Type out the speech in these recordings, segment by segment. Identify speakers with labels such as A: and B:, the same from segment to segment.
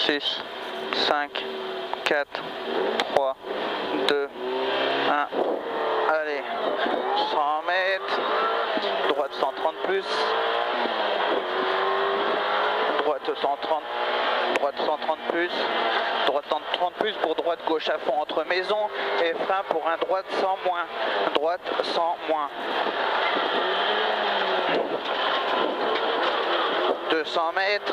A: 6, 5, 4, 3, 2, 1. Allez, 100 mètres, droite 130 plus, droite 130, droite 130 plus, droite 130 plus pour droite gauche à fond entre maison et frein pour un droite 100 moins, droite 100 moins. 200 mètres,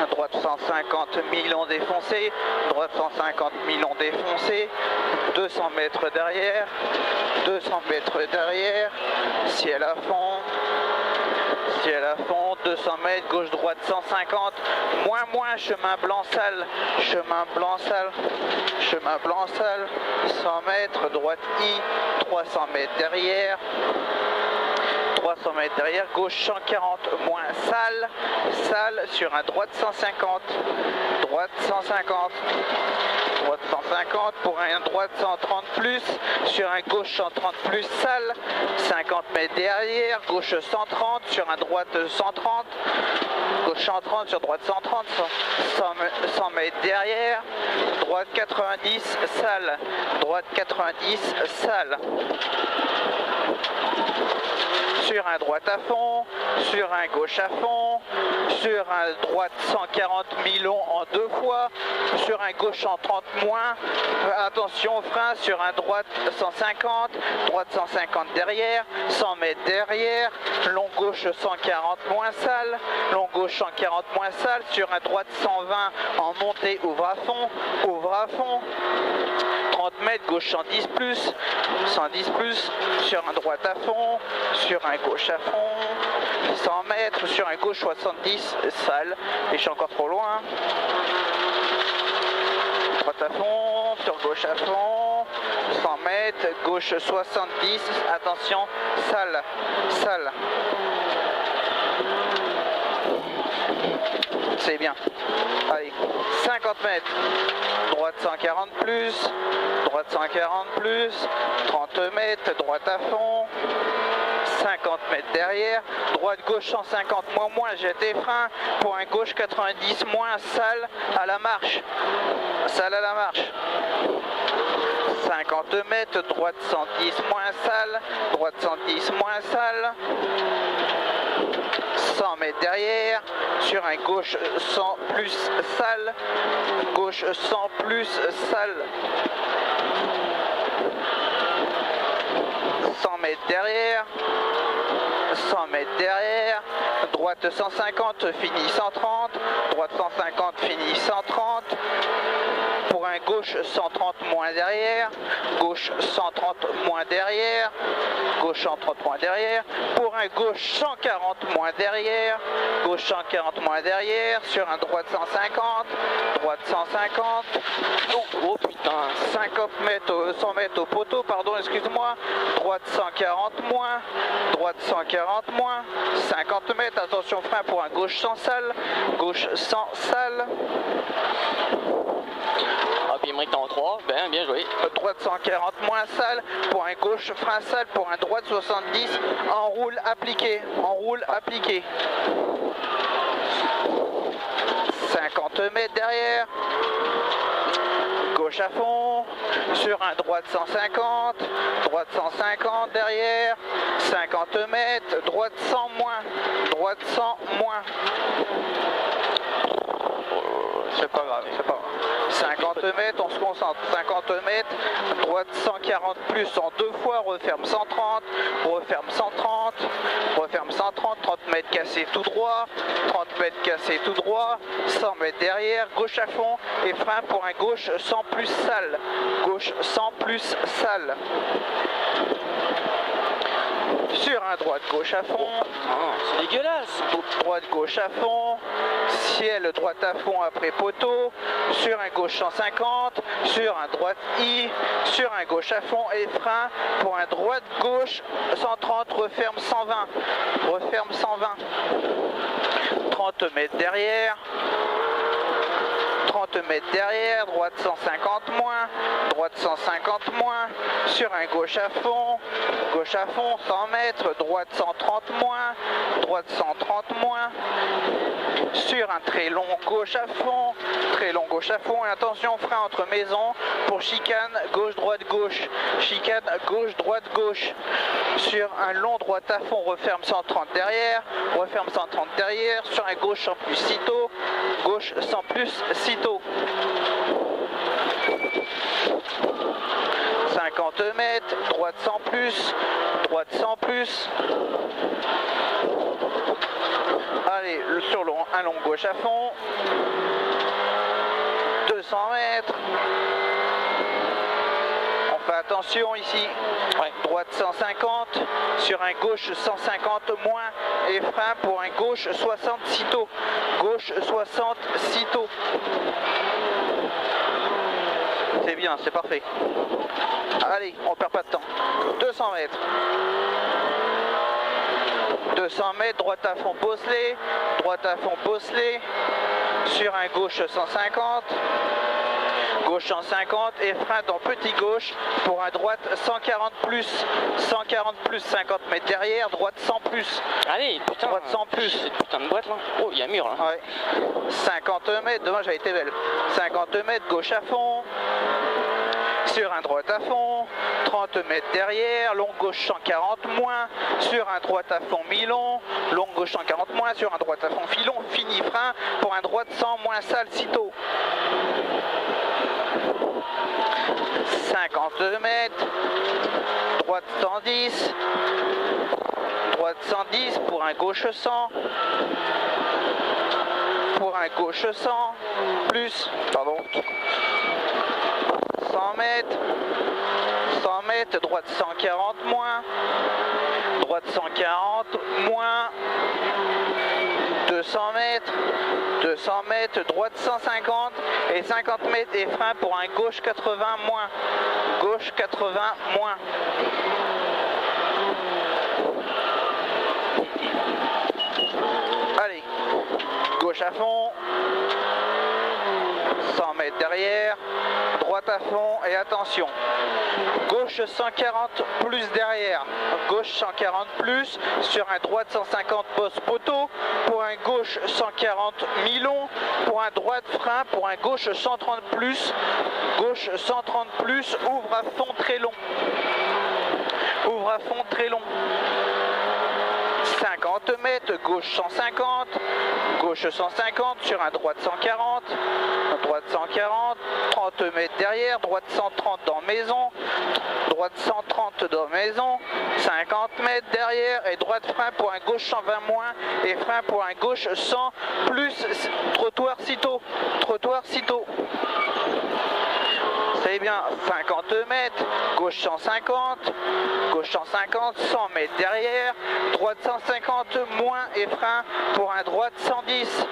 A: droite 150 millions défoncé, droite 150 millions défoncé, 200 mètres derrière, 200 mètres derrière, ciel à fond, 200 mètres, gauche droite 150, moins, chemin blanc sale, 100 mètres, droite I, 300 mètres derrière, 300 mètres derrière, gauche 140 moins sale sur un droite 150, droite 150 pour un droite 130 plus, sur un gauche 130 plus sale, 50 mètres derrière, gauche 130 sur un droite 130, gauche 130 sur droite 130, 100 mètres derrière, droite 90 sale, droite 90 sale. Sur un droite à fond, sur un gauche à fond, sur un droite 140 millions en 2 fois, sur un gauche 130 moins, attention au frein, sur un droite 150, droite 150 derrière, 100 mètres derrière, long gauche 140 moins sale, long gauche 140 moins sale, sur un droite 120 en montée, ouvre à fond, 30 mètres, gauche 110 plus, sur un droite à fond, sur un gauche à fond, 100 mètres, sur un gauche 70, sale, et je suis encore trop loin, droite à fond, sur gauche à fond, 100 mètres, gauche 70, attention, sale, c'est bien, allez, 50 mètres, droite 140 plus, 30 mètres, droite à fond, 50 mètres derrière, droite gauche 150 moins, jette des freins, pour un gauche 90 moins, sale à la marche, 50 mètres, droite 110 moins sale, droite 110 moins sale, 100 mètres derrière, sur un gauche 100 plus sale, gauche 100 plus sale, 100 mètres derrière, 100 mètres derrière, droite 150 finit 130, droite 150 finit 130, pour un gauche 130 moins derrière, gauche 130 moins derrière, gauche 130 moins derrière, pour un gauche 140 moins derrière, gauche 140 moins derrière, sur un droite 150, droite 150, oh putain, 50 mètres, 100 mètres au poteau, pardon, excuse-moi, droite 140 moins, droite 140 moins, 50 mètres, attention frein pour un gauche 100 sale, gauche 100 sale.
B: Ah, puis il me reste en 3, bien joué.
A: Droite 140 moins sale, pour un gauche frein sale, pour un droite 70, enroule appliqué, 50 mètres derrière, gauche à fond, sur un droite 150 derrière, 50 mètres, droite 100 moins, c'est pas grave, 50 mètres, on se concentre, 50 mètres, droite 140 plus en 2 fois, referme 130, 30 mètres cassés tout droit, 100 mètres derrière, gauche à fond, et frein pour un gauche 100 plus sale, sur un droite gauche à fond,
B: c'est dégueulasse,
A: droite gauche à fond, ciel droite à fond après poteau, sur un gauche 150, sur un droite I, sur un gauche à fond et frein, pour un droite gauche 130, referme 120, 30 mètres derrière, 30 mètres derrière, droite 150 moins, sur un gauche à fond, 100 mètres, droite 130 moins, sur un très long gauche à fond, et attention, frein entre maison pour chicane gauche droite gauche, chicane gauche droite gauche, sur un long droite à fond, referme 130 derrière, sur un gauche sans plus sitôt, gauche sans plus sitôt. 50 mètres, droite sans plus, allez, sur un long gauche à fond, 200 mètres, on fait attention ici, droite 150, sur un gauche 150 moins, et frein pour un gauche 60 sitôt, c'est bien, c'est parfait. Allez, on perd pas de temps. 200 mètres. 200 mètres, droite à fond Bosselet, sur un gauche 150, et frein dans petit gauche pour un droite 140 plus, 50 mètres derrière, droite 100 plus.
B: Allez, putain,
A: droite 100 plus.
B: Cette putain de boîte là. Oh, il y a un mur là.
A: Ouais. 50 mètres, dommage, elle a été belle. 50 mètres, gauche à fond. Sur un droite à fond, 30 mètres derrière, long gauche 140 moins, sur un droite à fond mi-long, long gauche 140 moins, sur un droite à fond filon, fini frein pour un droite 100 moins sale sitôt. 50 mètres, droite 110, pour un gauche 100, plus, pardon. 100 mètres, droite 140 moins, 200 mètres, droite 150 et 50 mètres et frein pour un gauche 80 moins, Allez, gauche à fond, 100 mètres derrière, droite à fond et attention, gauche 140 plus derrière, gauche 140 plus, sur un droite 150 bosse poteau, pour un gauche 140 mi-long, pour un droite frein, pour un gauche 130 plus, ouvre à fond très long, 50 mètres, gauche 150, sur un droite 140, 30 mètres derrière, droite 130 dans maison, 50 mètres derrière et droite frein pour un gauche 120 moins et frein pour un gauche 100 plus, trottoir sitôt. C'est bien, 50 mètres, gauche 150, 100 mètres derrière, droite 150 moins et frein pour un droite 110,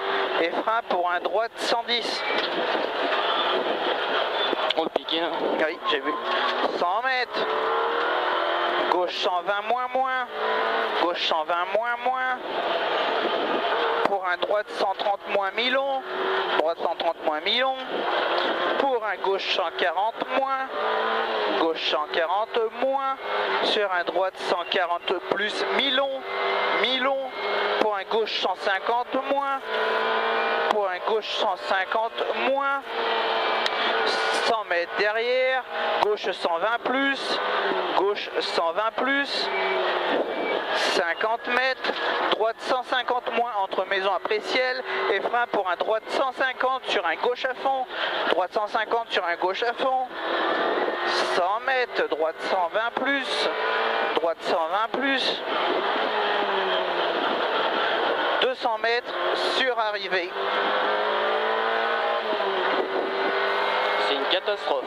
B: On le piquait là.
A: Oui, j'ai vu. 100 mètres, gauche 120 moins, pour un droite 130 moins mi-long, pour un gauche 140 moins, sur un droite 140 plus mi-long, pour un gauche 150 moins, 100 mètres derrière, gauche 120 plus, 50 mètres, droite 150 moins entre maison à Préciel et frein pour un droite 150 sur un gauche à fond, 100 mètres, droite 120 plus, 200 mètres sur arrivée.
B: C'est une catastrophe.